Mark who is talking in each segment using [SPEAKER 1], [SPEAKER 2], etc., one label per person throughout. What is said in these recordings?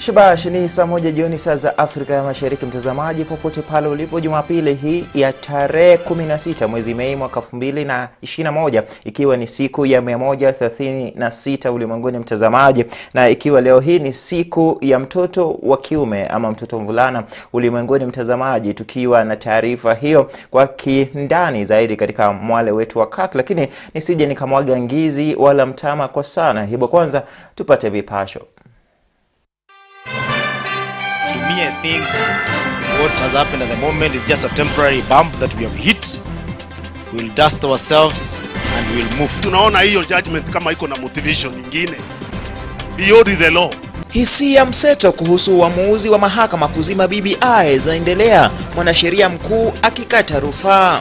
[SPEAKER 1] Shabash, ni saa moja jioni saa za Afrika ya Mashariki, mtazamaji popote pale ulipo. Jumapili hii ya tarehe 16 mwezi Mei mwaka 2021, ikiwa ni siku ya 136 ulimwenguni mtazamaji, na ikiwa leo hii ni siku ya mtoto wa kiume ama mtoto mvulana ulimwenguni mtazamaji, tukiwa na taarifa hiyo kwa kindani zaidi katika mwale wetu wa Kirk, lakini nisije nikamwaga ngizi wala mtama kwa sana. Hivyo kwanza tupate vipasho.
[SPEAKER 2] To me, I think what has happened at the moment is just a temporary bump that we have hit. We'll dust ourselves and we'll move.
[SPEAKER 3] Tunaona hiyo judgment kama iko na motivation nyingine. Beyond the law.
[SPEAKER 1] Hisia mseto kuhusu uamuzi wa mahakama kuzima BBI zaendelea, mwanasheria mkuu akikata rufaa.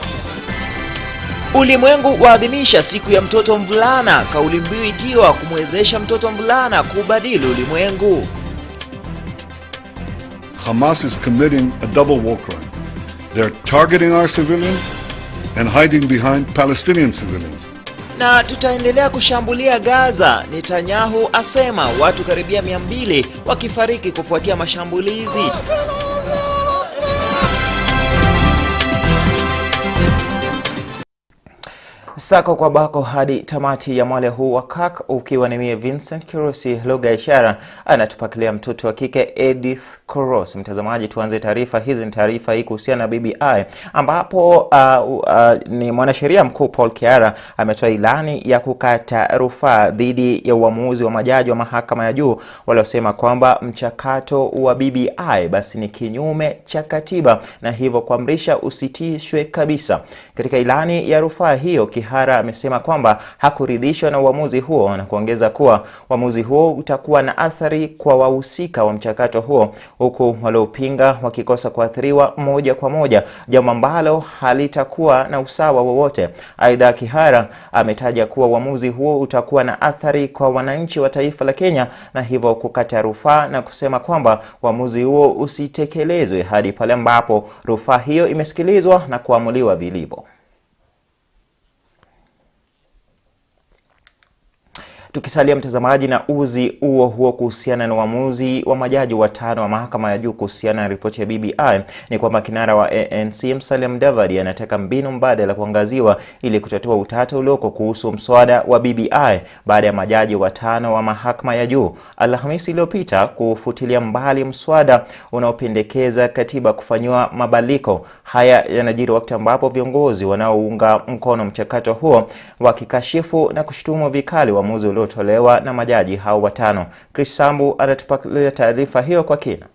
[SPEAKER 1] Ulimwengu waadhimisha siku ya mtoto mvulana, kauli mbiu ikiwa kumwezesha mtoto mvulana kubadili ulimwengu.
[SPEAKER 4] Hamas is committing a double war crime. They're targeting our civilians and hiding behind Palestinian civilians.
[SPEAKER 1] Na tutaendelea kushambulia Gaza. Netanyahu asema watu karibia 200 wakifariki kufuatia mashambulizi. Sako kwa bako hadi tamati ya mwale huu wa Kirk, ukiwa ni mie Vincent. Kerosi lugha ishara anatupakilia mtoto wa kike Edith Kerosi. Mtazamaji, tuanze taarifa hizi. Ni taarifa hii kuhusiana na BBI, ambapo ni mwanasheria mkuu Paul Kiara ametoa ilani ya kukata rufaa dhidi ya uamuzi wa majaji wa mahakama ya juu waliosema kwamba mchakato wa BBI basi ni kinyume cha katiba na hivyo kuamrisha usitishwe kabisa. Katika ilani ya rufaa hiyo, Kihara amesema kwamba hakuridhishwa na uamuzi huo na kuongeza kuwa uamuzi huo utakuwa na athari kwa wahusika wa mchakato huo, huku waliopinga wakikosa kuathiriwa moja kwa moja, jambo ambalo halitakuwa na usawa wowote. Aidha, Kihara ametaja kuwa uamuzi huo utakuwa na athari kwa wananchi wa taifa la Kenya na hivyo kukata rufaa na kusema kwamba uamuzi huo usitekelezwe hadi pale ambapo rufaa hiyo imesikilizwa na kuamuliwa vilivyo. Tukisalia mtazamaji na uzi huo kuhusiana na uamuzi wa majaji watano wa mahakama ya juu kuhusiana na ripoti ya BBI, ni kwamba kinara wa ANC Musalia Mudavadi anataka mbinu mbadala kuangaziwa ili kutatua utata ulioko kuhusu mswada wa BBI baada ya majaji watano wa mahakama ya juu Alhamisi iliyopita kufutilia mbali mswada unaopendekeza katiba kufanywa mabadiliko. Haya yanajiri wakati ambapo viongozi wanaounga mkono mchakato huo wakikashifu na kushutumu vikali uamuzi uliotolewa na majaji hao watano. Chris Sambu anatupakulia taarifa hiyo kwa kina.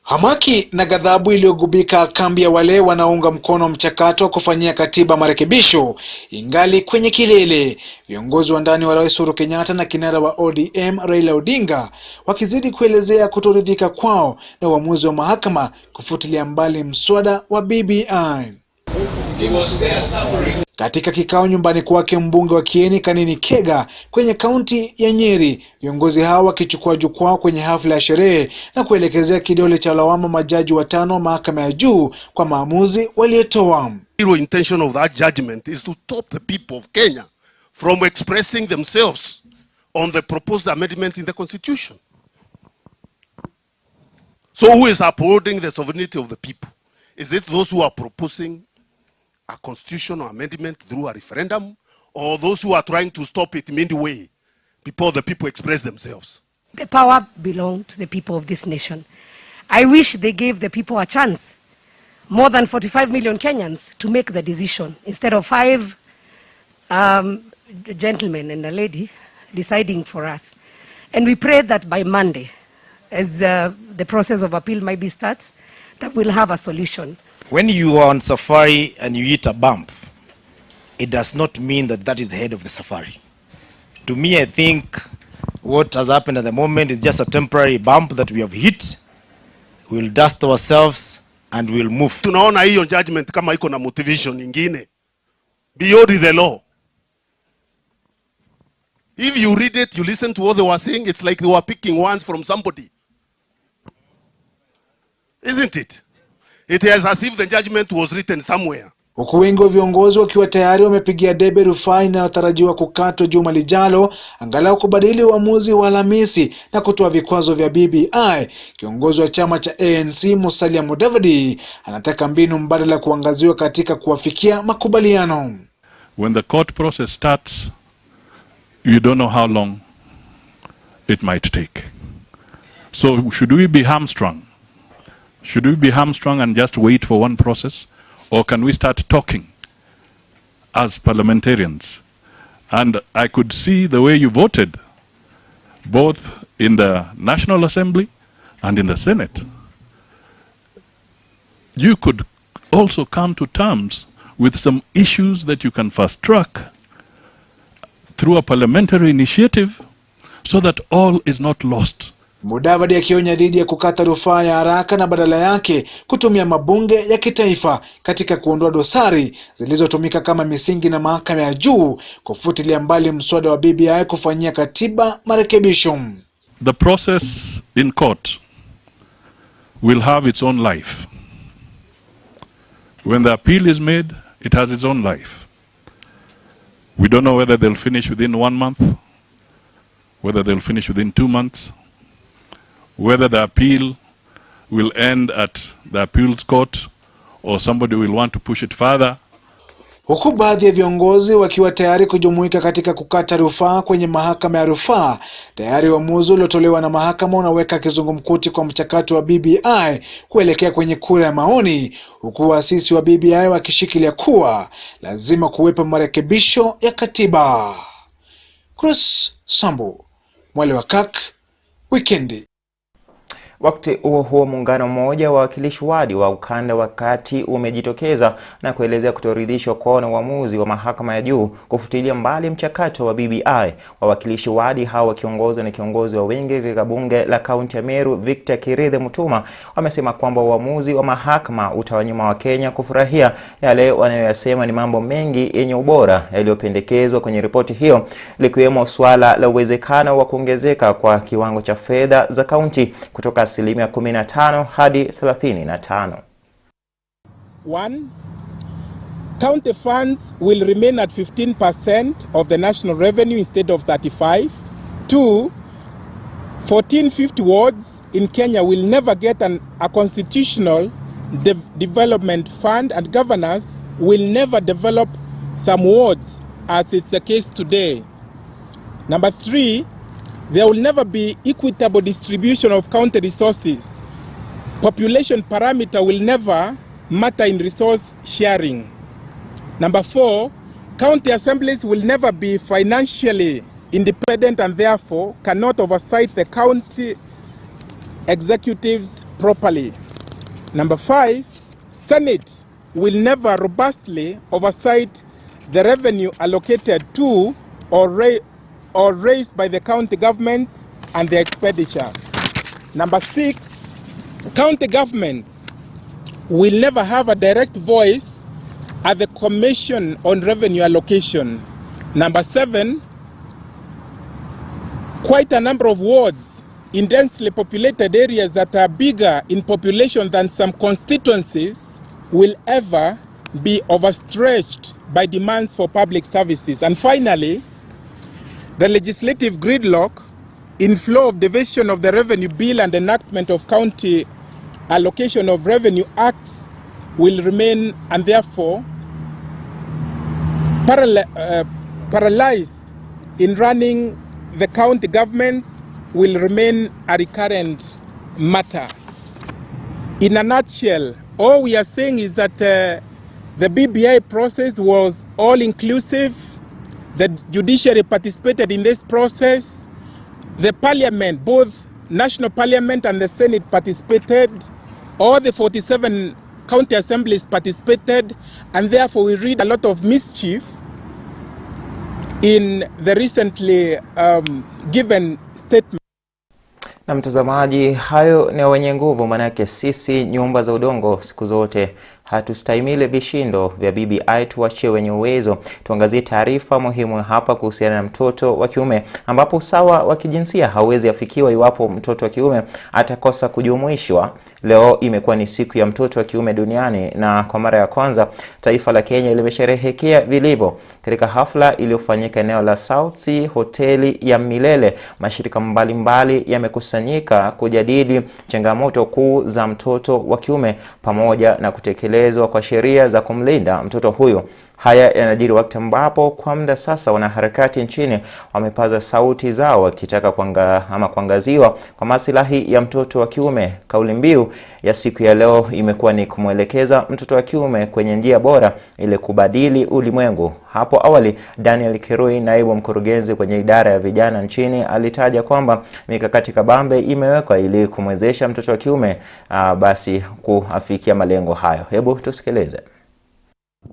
[SPEAKER 5] Hamaki na ghadhabu iliyogubika kambi ya wale wanaunga mkono mchakato wa kufanyia katiba marekebisho ingali kwenye kilele. Viongozi wa ndani wa Rais Uhuru Kenyatta na kinara wa ODM Raila Odinga wakizidi kuelezea kutoridhika kwao na uamuzi wa mahakama kufutilia mbali mswada wa BBI. Katika kikao nyumbani kwake mbunge wa Kieni Kanini Kega kwenye kaunti ya Nyeri, viongozi hao wakichukua jukwaa kwenye hafla ya sherehe na kuelekezea kidole cha lawama majaji watano wa mahakama ya juu kwa maamuzi waliotoa.
[SPEAKER 3] The intention of that judgment is to stop the people of Kenya from expressing themselves on the proposed amendment in the constitution. So who is upholding the sovereignty of the people? Is it those who are proposing a constitutional amendment through a referendum, or those who are trying to stop it midway before the people express themselves?
[SPEAKER 6] The power belongs to the people of this nation. I wish they gave the people a chance, more than 45 million Kenyans, to make the decision instead of 5 gentlemen and a lady deciding for us. And we pray that by Monday, as the process of appeal might be started, that we'll have a solution.
[SPEAKER 2] When you are on safari and you hit a bump, it does not mean that that is the head of the safari. To me, I think what has happened at the moment is just a temporary bump that we have hit. We'll dust ourselves and we'll move.
[SPEAKER 3] Tunaona hiyo judgment kama iko na motivation nyingine. Beyond the law. If you read it, you listen to what they were saying, it's like they were picking ones from somebody. Isn't it? It is as if the judgment was written somewhere.
[SPEAKER 5] huku wengi wa viongozi wakiwa tayari wamepigia debe rufaa inayotarajiwa kukatwa juma lijalo angalau kubadili uamuzi wa Alhamisi na kutoa vikwazo vya BBI. Kiongozi wa chama cha ANC Musalia Mudavadi anataka mbinu mbadala kuangaziwa katika kuwafikia makubaliano.
[SPEAKER 7] When the court process starts, you don't know how long it might take. So should we be hamstrung? Should we be hamstrung and just wait for one process? Or can we start talking as parliamentarians? And I could see the way you voted, both in the National Assembly and in the Senate. You could also come to terms with some issues that you can fast track through a parliamentary initiative so that all is not lost.
[SPEAKER 5] Mudavadi akionya dhidi ya kukata rufaa ya haraka na badala yake kutumia mabunge ya kitaifa katika kuondoa dosari zilizotumika kama misingi na mahakama ya juu kufutilia mbali mswada wa BBI kufanyia katiba marekebisho.
[SPEAKER 7] The process in court will have its own life. When the appeal is made, it has its own life. We don't know whether they'll finish within 1 month, whether they'll finish within 2 months, whether the appeal will end at the appeals court or somebody will want to push it further.
[SPEAKER 5] Huku baadhi ya viongozi wakiwa tayari kujumuika katika kukata rufaa kwenye mahakama ya rufaa, tayari uamuzi uliotolewa na mahakama unaweka kizungumkuti kwa mchakato wa BBI kuelekea kwenye kura ya maoni, huku waasisi wa BBI wakishikilia kuwa lazima kuwepo marekebisho ya katiba. Chris Sambu, Mwale wa Kirk, Wikendi.
[SPEAKER 1] Wakati huo muungano mmoja wa wawakilishi wadi wa ukanda wa kati umejitokeza na kuelezea kutoridhishwa kwao na uamuzi wa mahakama ya juu kufutilia mbali mchakato wa BBI. Wawakilishi wadi hao wakiongozwa na kiongozi wa wengi katika bunge la kaunti ya Meru Victor Kirithe Mutuma wamesema kwamba uamuzi wa mahakama utawanyima wa Kenya kufurahia yale wanayoyasema ni mambo mengi yenye ubora yaliyopendekezwa kwenye ripoti hiyo, likiwemo swala la uwezekano wa kuongezeka kwa kiwango cha fedha za kaunti kutoka 15% hadi 35%.
[SPEAKER 8] 1. County funds will remain at 15% of the national revenue instead of 35%. 2. 1450 wards in Kenya will never get a constitutional development fund, and governors will never develop some wards as it's the case today. Number 3. There will never be equitable distribution of county resources. Population parameter will never matter in resource sharing. Number 4, county assemblies will never be financially independent and therefore cannot oversight the county executives properly. Number 5, Senate will never robustly oversight the revenue allocated to or raised by the county governments and their expenditure. Number 6, county governments will never have a direct voice at the Commission on Revenue Allocation. Number 7, quite a number of wards in densely populated areas that are bigger in population than some constituencies will ever be overstretched by demands for public services. And finally, the legislative gridlock in flow of division of the revenue bill and enactment of county allocation of revenue acts will remain, and therefore paralyzed in running the county governments will remain a recurrent matter. In a nutshell, all we are saying is that the BBI process was all-inclusive. The judiciary participated in this process. The parliament, both national parliament and the Senate participated. All the 47 county assemblies participated, and therefore we read a lot of mischief in the recently given statement.
[SPEAKER 1] Na mtazamaji, hayo ni wenye nguvu, manake sisi nyumba za udongo siku zote hatustahimili vishindo vya BBI, tuachie wenye uwezo. Tuangazie taarifa muhimu hapa kuhusiana na mtoto wa kiume, ambapo usawa wa kijinsia hauwezi afikiwa iwapo mtoto wa kiume atakosa kujumuishwa. Leo imekuwa ni siku ya mtoto wa kiume duniani, na kwa mara ya kwanza taifa la Kenya limesherehekea vilivyo. Katika hafla iliyofanyika eneo la South Sea hoteli ya Milele, mashirika mbalimbali yamekusanyika kujadili changamoto kuu za mtoto wa kiume pamoja na kutekelezwa kwa sheria za kumlinda mtoto huyo. Haya yanajiri wakati ambapo kwa muda sasa wanaharakati nchini wamepaza sauti zao wakitaka kuangaziwa kwa maslahi ya mtoto wa kiume. Kauli mbiu ya siku ya leo imekuwa ni kumwelekeza mtoto wa kiume kwenye njia bora ili kubadili ulimwengu. Hapo awali, Daniel Kirk, naibu mkurugenzi kwenye idara ya vijana nchini, alitaja kwamba mikakati kabambe imewekwa ili kumwezesha mtoto wa kiume basi kuafikia malengo hayo. Hebu tusikilize.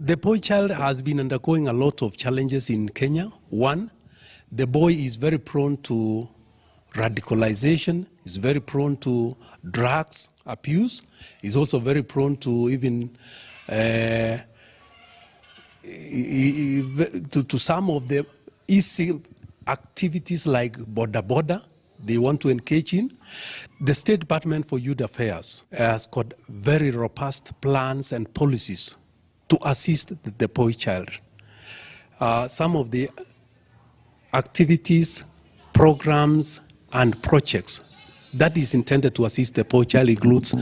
[SPEAKER 9] The boy child has been undergoing a lot of challenges in Kenya. One, the boy is very prone to radicalization, is very prone to drugs abuse, is also very prone to even to some of the easy activities like border they want to engage in. The State Department for Youth Affairs has got very robust plans and policies to assist the boy child. Some of the activities, programs, and projects that is intended to assist the boy child includes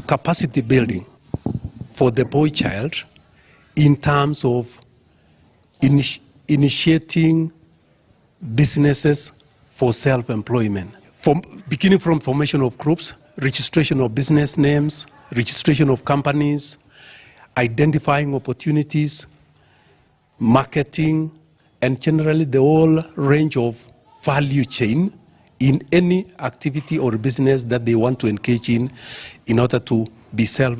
[SPEAKER 9] capacity building for the boy child in terms of initiating businesses for self-employment, beginning from formation of groups, registration of business names, registration of companies, identifying opportunities, marketing, and generally the whole range of value chain in any activity or business that they want to engage in order to be self.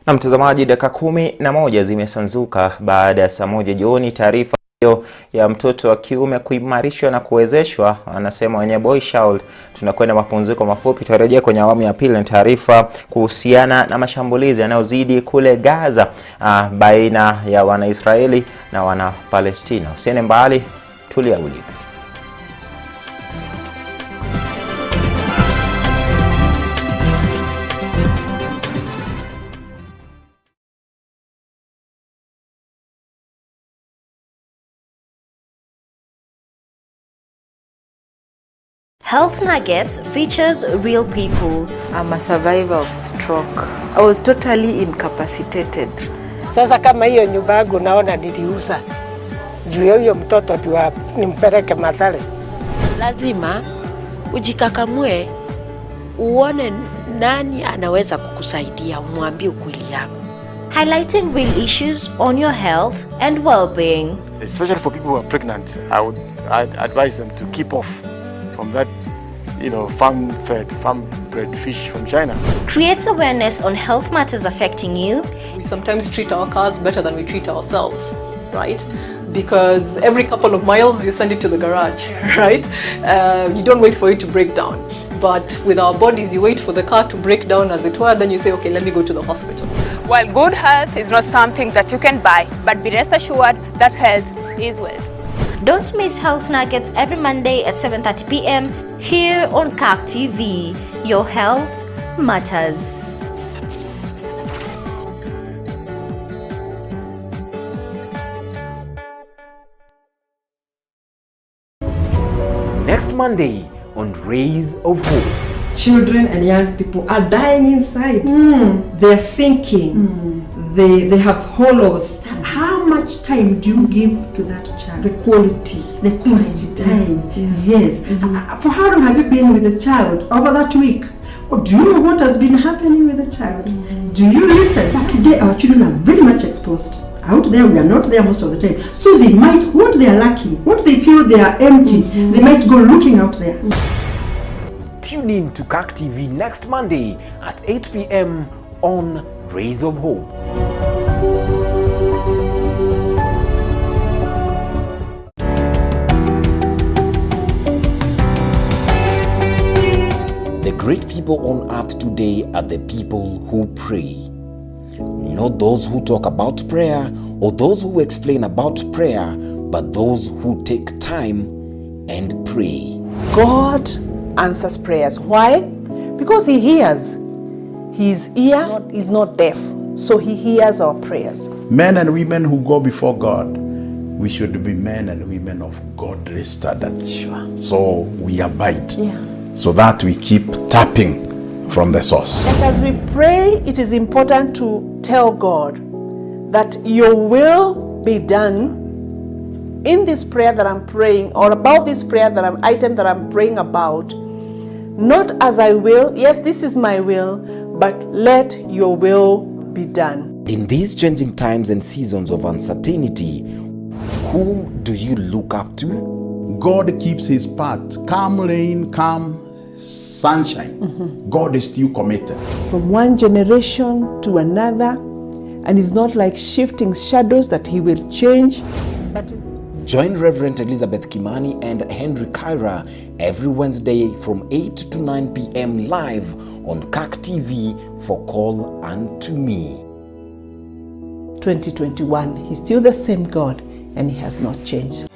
[SPEAKER 1] Na mtazamaji, dakika 11 zimesanzuka baada ya saa 1 jioni. Taarifa ya mtoto wa kiume kuimarishwa na kuwezeshwa, anasema wenye boy child. Tunakwenda mapumziko mafupi, tutarejea kwenye awamu ya pili na taarifa kuhusiana na mashambulizi yanayozidi kule Gaza baina ya Wanaisraeli na Wanapalestina. Usiende mbali, tulia ulipo.
[SPEAKER 10] Health Nuggets features real people.
[SPEAKER 11] I'm a survivor of stroke. I was totally incapacitated.
[SPEAKER 6] Sasa kama hiyo nyumba yangu naona niliuza. Juu ya huyo mtoto tu nimpeleke Mathare.
[SPEAKER 11] Lazima ujikakamue uone nani anaweza kukusaidia, umwambie ukweli yako.
[SPEAKER 10] Highlighting real issues on your health and well-being.
[SPEAKER 2] Especially for people who are pregnant, I'd advise them to keep off from that, farm-bred fish from China.
[SPEAKER 10] Creates awareness on health matters affecting you.
[SPEAKER 12] We sometimes treat our cars better than we treat ourselves, right? Because every couple of miles you send it to the garage, right? You don't wait for it to break down. But with our bodies, you wait for the car to break down, as it were, then you say, okay, let me go to the hospital.
[SPEAKER 13] While good health is not something that you can buy, but be rest assured that health is wealth.
[SPEAKER 10] Don't miss Health Nuggets every Monday at 7:30 p.m. here on Kirk TV. Your health matters.
[SPEAKER 14] Next Monday on Rays of Hope.
[SPEAKER 15] Children and young people are dying inside. They're sinking. They have hollows.
[SPEAKER 16] How much time do you give to that child?
[SPEAKER 15] The quality
[SPEAKER 16] time. Yes. For how long have you been with the child? Over that week? Or do you know what has been happening with the child? Do you listen? But today our children are very much exposed. Out there, we are not there most of the time. So they might, what they are lacking, what they feel they are empty, they might go looking out there.
[SPEAKER 14] Tune in to Kirk TV next Monday at 8 p.m. on Rays of Hope. The great people on earth today are the people who pray. not those who talk about prayer or those who explain about prayer, but those who take time and pray.
[SPEAKER 17] God answers prayers. Why? Because He hears. His ear is not deaf, so He hears our prayers.
[SPEAKER 18] Men and women who go before God, we should be men and women of godly standards. Sure. So we abide, so that we keep tapping from the source.
[SPEAKER 17] But as we pray, it is important to tell God that your will be done in this prayer that I'm praying, or about this prayer item that I'm praying about. Not as I will, yes, this is my will, but let your will be done.
[SPEAKER 14] In these changing times and seasons of uncertainty, who do you look up to?
[SPEAKER 18] God keeps His part. Calm rain, calm sunshine. God is still committed.
[SPEAKER 17] From one generation to another, and it's not like shifting shadows that He will change. But
[SPEAKER 14] join Reverend Elizabeth Kimani and Henry Kyra every Wednesday from 8 to 9 p.m. live on Kirk TV for Call Unto Me.
[SPEAKER 17] 2021, He's still the same God, and He has not changed.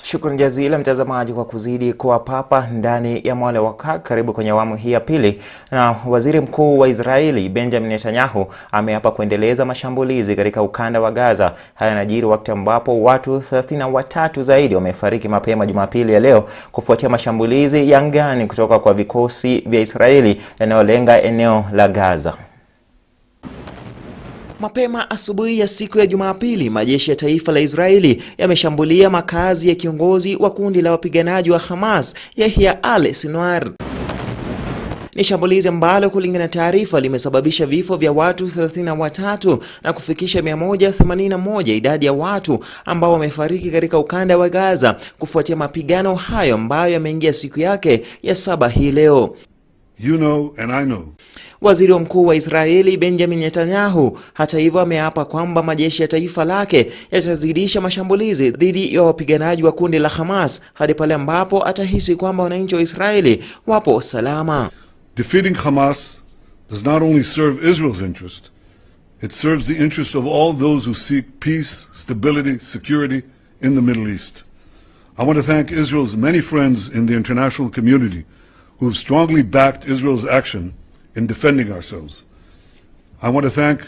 [SPEAKER 1] Shukrani jazila mtazamaji kwa kuzidi kuwa papa ndani ya Mwale wa Kirk. Karibu kwenye awamu hii ya pili. Na waziri mkuu wa Israeli Benjamin Netanyahu ameapa kuendeleza mashambulizi katika ukanda wa Gaza. Haya yanajiri wakati ambapo watu 33 zaidi wamefariki mapema Jumapili ya leo kufuatia mashambulizi ya angani kutoka kwa vikosi vya Israeli yanayolenga eneo la Gaza. Mapema asubuhi ya siku ya Jumapili, majeshi ya taifa la Israeli yameshambulia makazi ya kiongozi wa kundi la wapiganaji wa Hamas, Yahya al-Sinwar. Ni shambulizi ambalo kulingana na taarifa limesababisha vifo vya watu 33 na kufikisha 181 idadi ya watu ambao wamefariki katika ukanda wa Gaza kufuatia mapigano hayo ambayo yameingia siku yake ya 7 hii leo.
[SPEAKER 4] You know and I know.
[SPEAKER 1] Waziri mkuu wa Israeli Benjamin Netanyahu hata hivyo ameapa kwamba majeshi ya taifa lake yatazidisha mashambulizi dhidi ya wapiganaji wa kundi la Hamas hadi pale ambapo atahisi kwamba wananchi wa Israeli wapo salama.
[SPEAKER 4] Defeating Hamas does not only serve Israel's interest, it serves the interest of all those who seek peace, stability, security in the Middle East. I want to thank Israel's many friends in the international community who have strongly backed Israel's action in defending ourselves. I want to thank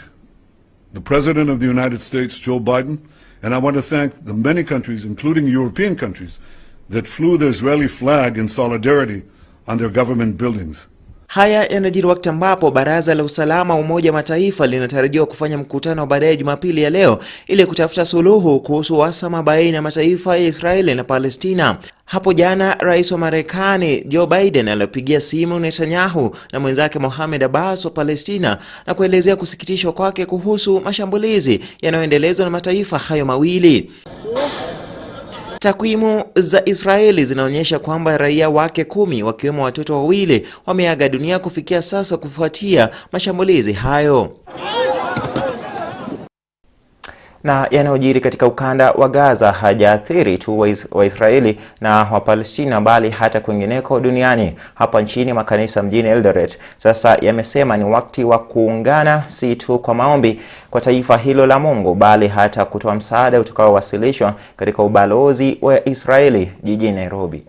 [SPEAKER 4] the President of the United States, Joe Biden, and I want to thank the many countries, including European countries, that flew the Israeli flag in solidarity on their government buildings.
[SPEAKER 1] Haya yanajiri wakati ambapo Baraza la Usalama Umoja wa Mataifa linatarajiwa kufanya mkutano baadaye Jumapili ya leo ili kutafuta suluhu kuhusu uhasama baina ya mataifa ya Israeli na Palestina. Hapo jana Rais wa Marekani Joe Biden alipigia simu Netanyahu na mwenzake Mohamed Abbas wa Palestina na kuelezea kusikitishwa kwake kuhusu mashambulizi yanayoendelezwa na mataifa hayo mawili. Takwimu za Israeli zinaonyesha kwamba raia wake 10 wakiwemo watoto 2 wameaga dunia kufikia sasa kufuatia mashambulizi hayo. Na yanayojiri katika ukanda wa Gaza hajaathiri tu wa Israeli na wa Palestina bali hata kwingineko duniani. Hapa nchini makanisa mjini Eldoret sasa yamesema ni wakati wa kuungana, si tu kwa maombi kwa taifa hilo la Mungu bali hata kutoa msaada utakaowasilishwa katika ubalozi wa Israeli jijini Nairobi.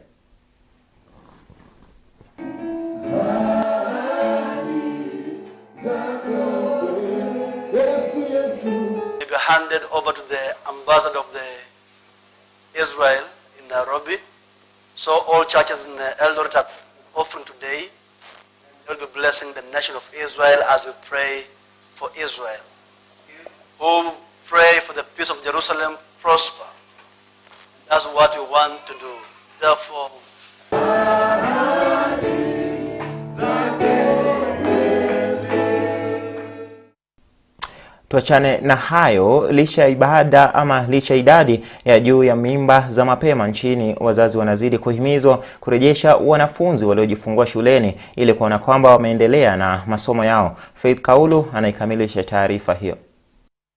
[SPEAKER 19] Handed over to the ambassador of the Israel in Nairobi. So all churches in Eldoret are offering today. They will be blessing the nation of Israel as we pray for Israel. Who pray for the peace of Jerusalem prosper. That's what we want to do. Therefore,
[SPEAKER 1] Tuachane na hayo, licha idadi ya juu ya mimba za mapema nchini, wazazi wanazidi kuhimizwa kurejesha wanafunzi waliojifungua shuleni ili kuona kwamba wameendelea na masomo yao. Faith Kaulu anaikamilisha taarifa hiyo.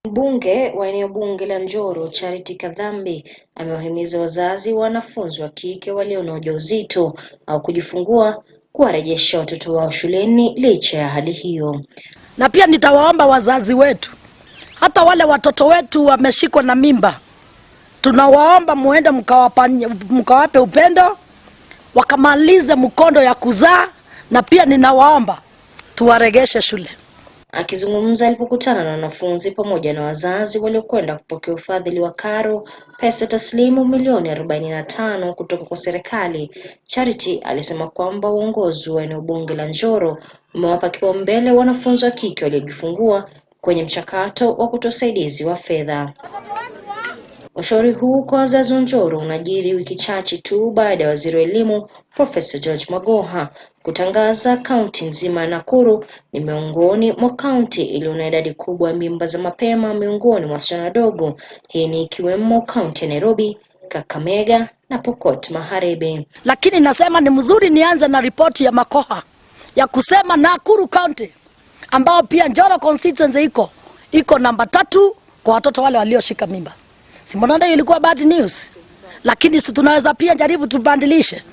[SPEAKER 20] Mbunge wa eneo bunge la Njoro, Charity Kadhambi, amewahimiza wazazi wa wanafunzi wa kike walio na ujauzito au kujifungua kuwarejesha watoto wao shuleni licha ya hali hiyo.
[SPEAKER 21] Na pia nitawaomba wazazi wetu, hata wale watoto wetu wameshikwa na mimba, tunawaomba muende mkawape upendo, wakamalize mkondo ya kuzaa, na pia ninawaomba tuwaregeshe shule.
[SPEAKER 20] Akizungumza alipokutana na wanafunzi pamoja na wazazi waliokwenda kupokea ufadhili wa karo, pesa taslimu milioni 45 kutoka kwa serikali, Charity alisema kwamba uongozi wa eneo bunge la Njoro umewapa kipaumbele wanafunzi wa kike waliojifungua kwenye mchakato wa kutoa usaidizi wa fedha. Ushauri huu kwa wazazi wa Njoro unajiri wiki chache tu baada ya waziri wa elimu Professor George Magoha kutangaza kaunti nzima ya Nakuru ni miongoni mwa kaunti iliyo na idadi kubwa ya mimba za mapema miongoni mwa wasichana wadogo. Hii ni ikiwemo kaunti ya Nairobi, Kakamega na Pokot Magharibi.
[SPEAKER 21] Lakini nasema ni mzuri nianze na ripoti ya Magoha ya kusema Nakuru County, ambao pia Njoro constituency iko namba 3 kwa watoto wale walioshika mimba. Simbona ilikuwa bad news, lakini si tunaweza pia jaribu tubandilishe.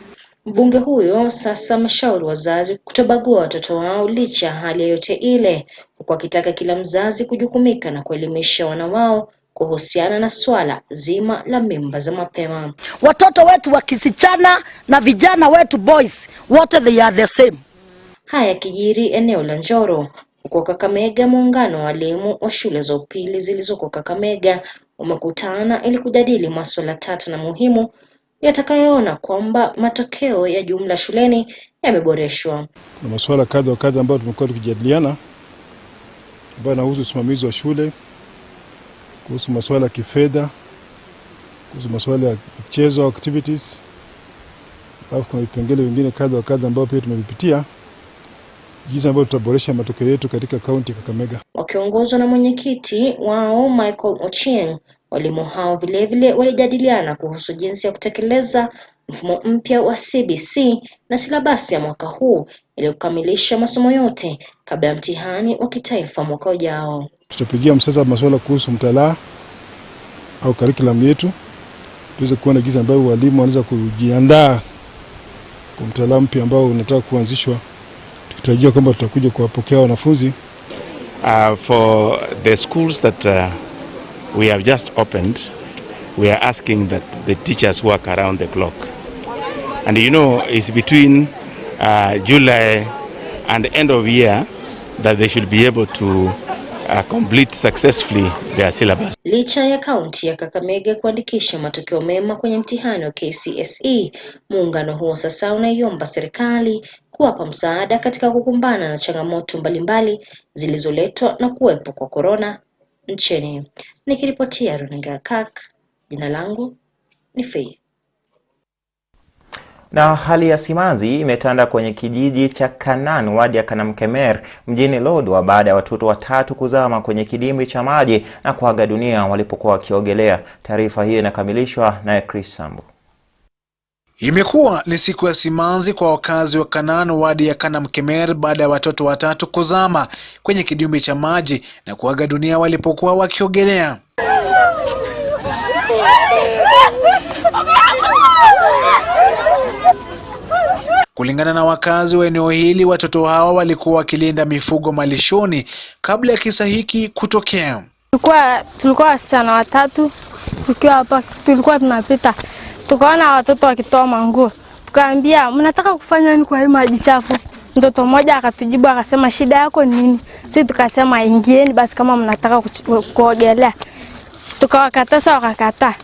[SPEAKER 20] Mbunge huyo sasa ameshauri wazazi kutobagua watoto wao licha ya hali yote ile, huku akitaka kila mzazi kujukumika na kuelimisha wana wao kuhusiana na swala zima la mimba za mapema.
[SPEAKER 21] Watoto wetu wa kisichana na vijana wetu boys, wote they are the same.
[SPEAKER 20] Haya kijiri eneo la Njoro. Huko Kakamega, muungano wa walimu wa shule za upili zilizoko Kakamega umekutana ili kujadili masuala tata na muhimu yatakayoona kwamba matokeo ya jumla shuleni yameboreshwa.
[SPEAKER 22] Na masuala kadha wa kadha ambayo tumekuwa tukijadiliana, ambayo yanahusu usimamizi wa shule, kuhusu masuala ya kifedha, kuhusu masuala ya michezo activities, alafu kuna vipengele vingine kadha wa kadha ambayo pia tumevipitia jinsi ambavyo tutaboresha matokeo yetu katika kaunti ya Kakamega.
[SPEAKER 20] Wakiongozwa na mwenyekiti wao Michael Ochieng, walimu hao vilevile walijadiliana kuhusu jinsi ya kutekeleza mfumo mpya wa CBC na silabasi ya mwaka huu ili kukamilisha masomo yote kabla ya mtihani wa kitaifa mwaka ujao.
[SPEAKER 22] Tutapigia msasa masuala kuhusu mtaala au curriculum yetu, tuweze kuona jinsi ambavyo walimu wanaweza kujiandaa kwa mtaala mpya ambao unataka kuanzishwa. Tukitarajia kwamba tutakuja kuwapokea wanafunzi.
[SPEAKER 23] For the schools that we have just opened, we are asking that the teachers work around the clock. And you know, it's between July and the end of year that they should be able to complete successfully their syllabus.
[SPEAKER 20] Licha ya kaunti ya Kakamega kuandikisha matokeo mema kwenye mtihani wa KCSE, muungano huo sasa unaiomba serikali kuwapa msaada katika kukumbana na changamoto mbalimbali zilizoletwa na kuwepo kwa corona nchini. Nikiripotia runinga KAK, jina langu ni Faith.
[SPEAKER 1] Na hali ya simanzi imetanda kwenye kijiji cha Kanan, wadi ya Kanamkemer, mjini Lodwar baada ya watoto watatu kuzama kwenye kidimbwi cha maji na kuaga dunia walipokuwa wakiogelea. Taarifa hiyo inakamilishwa na Chris Sambu.
[SPEAKER 5] Imekuwa ni siku ya simanzi kwa wakazi wa Kanan, wadi ya Kanamkemer, baada ya watoto watatu kuzama kwenye kidimbwi cha maji na kuaga dunia walipokuwa wakiogelea. Kulingana na wakazi wa eneo hili, watoto hawa walikuwa wakilinda mifugo malishoni kabla ya kisa hiki kutokea.
[SPEAKER 24] Tulikuwa wasichana watatu, tukiwa hapa tulikuwa tunapita, tukaona watoto wakitoa manguo. Tukaambia, mnataka kufanya nini kwa hii maji chafu? Mtoto mmoja akatujibu akasema, shida yako ni nini? Sisi tukasema, ingieni basi kama mnataka kuogelea. Tukawakataza wakakataa.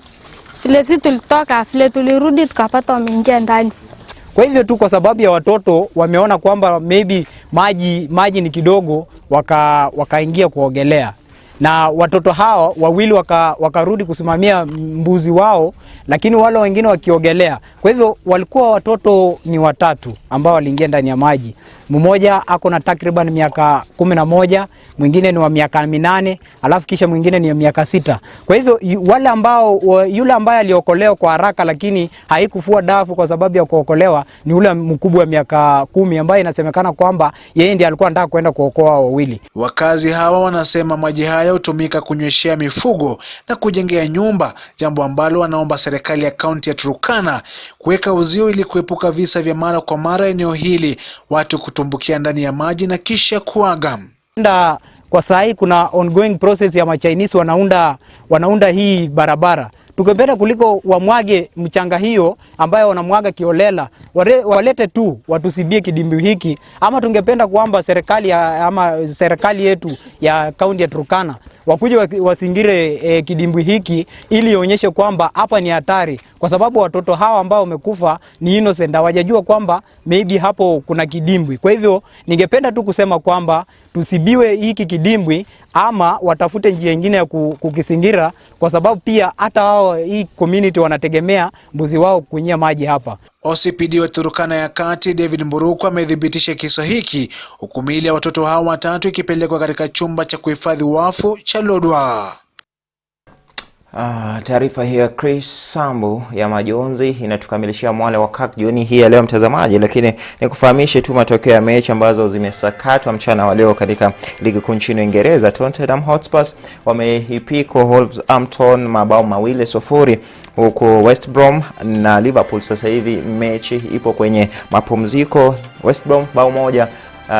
[SPEAKER 24] Vile sisi tulitoka, vile tulirudi tukapata wameingia ndani.
[SPEAKER 25] Kwa hivyo tu kwa sababu ya watoto wameona kwamba maybe maji ni kidogo, wakaingia kuogelea. na watoto hao wawili wakarudi kusimamia mbuzi wao, lakini wale wengine wakiogelea. Kwa hivyo walikuwa watoto ni watatu ambao waliingia ndani ya maji. Mmoja ako na takriban miaka 11, mwingine ni wa miaka 8, alafu kisha mwingine ni wa miaka 6. Kwa hivyo yule ambaye aliokolewa kwa haraka lakini haikufua dafu kwa sababu ya kuokolewa ni yule mkubwa wa miaka 10 ambaye inasemekana kwamba yeye ndiye alikuwa anataka kwenda kuokoa wawili.
[SPEAKER 5] Wakazi hawa wanasema maji haya hutumika kunyweshea mifugo na kujengea nyumba, jambo ambalo wanaomba serikali ya kaunti ya Turkana kuweka uzio ili kuepuka visa vya mara kwa mara eneo hili, watu kutumbukia ndani ya maji na kisha kuaga.
[SPEAKER 25] Kwa sahi kuna ongoing process ya Machinese wanaunda hii barabara. Tukipenda kuliko wamwage mchanga hiyo ambayo wanamwaga kiolela, walete tu watusibie kidimbwi hiki, ama tungependa kuomba serikali yetu ya kaunti ya Turkana wakuje wasingire kidimbwi hiki ili ionyeshe kwamba hapa ni hatari, kwa sababu watoto hawa ambao wamekufa ni innocent, hawajajua kwamba maybe hapo kuna kidimbwi. Kwa hivyo ningependa tu kusema kwamba tusibiwe hiki kidimbwi ama watafute njia nyingine ya kukisingira, kwa sababu pia hata hao hii community wanategemea mbuzi wao kunyia maji hapa.
[SPEAKER 5] OCPD wa Turkana ya Kati David Mburuku amethibitisha kisa hiki, huku miili ya watoto hao watatu ikipelekwa katika chumba cha kuhifadhi wafu cha Lodwar.
[SPEAKER 1] Taarifa hii ya Chris Sambu ya majonzi inatukamilishia Mwale wa Kirk jioni hii ya leo mtazamaji, lakini nikufahamishe tu matokeo ya mechi ambazo zimesakatwa mchana wa leo katika ligi kuu nchini Uingereza. Tottenham Hotspur wameipika Wolverhampton mabao 2-0, huku West Brom na Liverpool sasa hivi mechi ipo kwenye mapumziko. West Brom bao 1,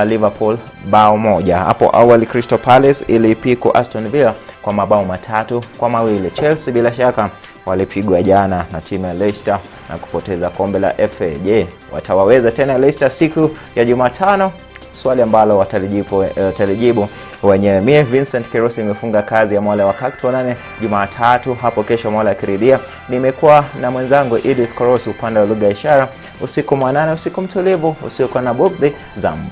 [SPEAKER 1] Liverpool bao 1. Hapo awali Crystal Palace ilipika Aston Villa kwa mabao 3-2. Chelsea bila shaka walipigwa jana na timu ya Leicester na kupoteza kombe la FA. Je, watawaweza tena Leicester siku ya Jumatano? Swali ambalo watalijibu wenyewe. Mie Vincent Kerosi nimefunga kazi ya Mwale wa Kirk. Tuonane Jumatatu hapo kesho Mwale akiridhia. Nimekuwa na mwenzangu Edith Kerosi upande wa lugha ya ishara. Usiku mwanana, usiku mtulivu, usiku na bugdhi zambu.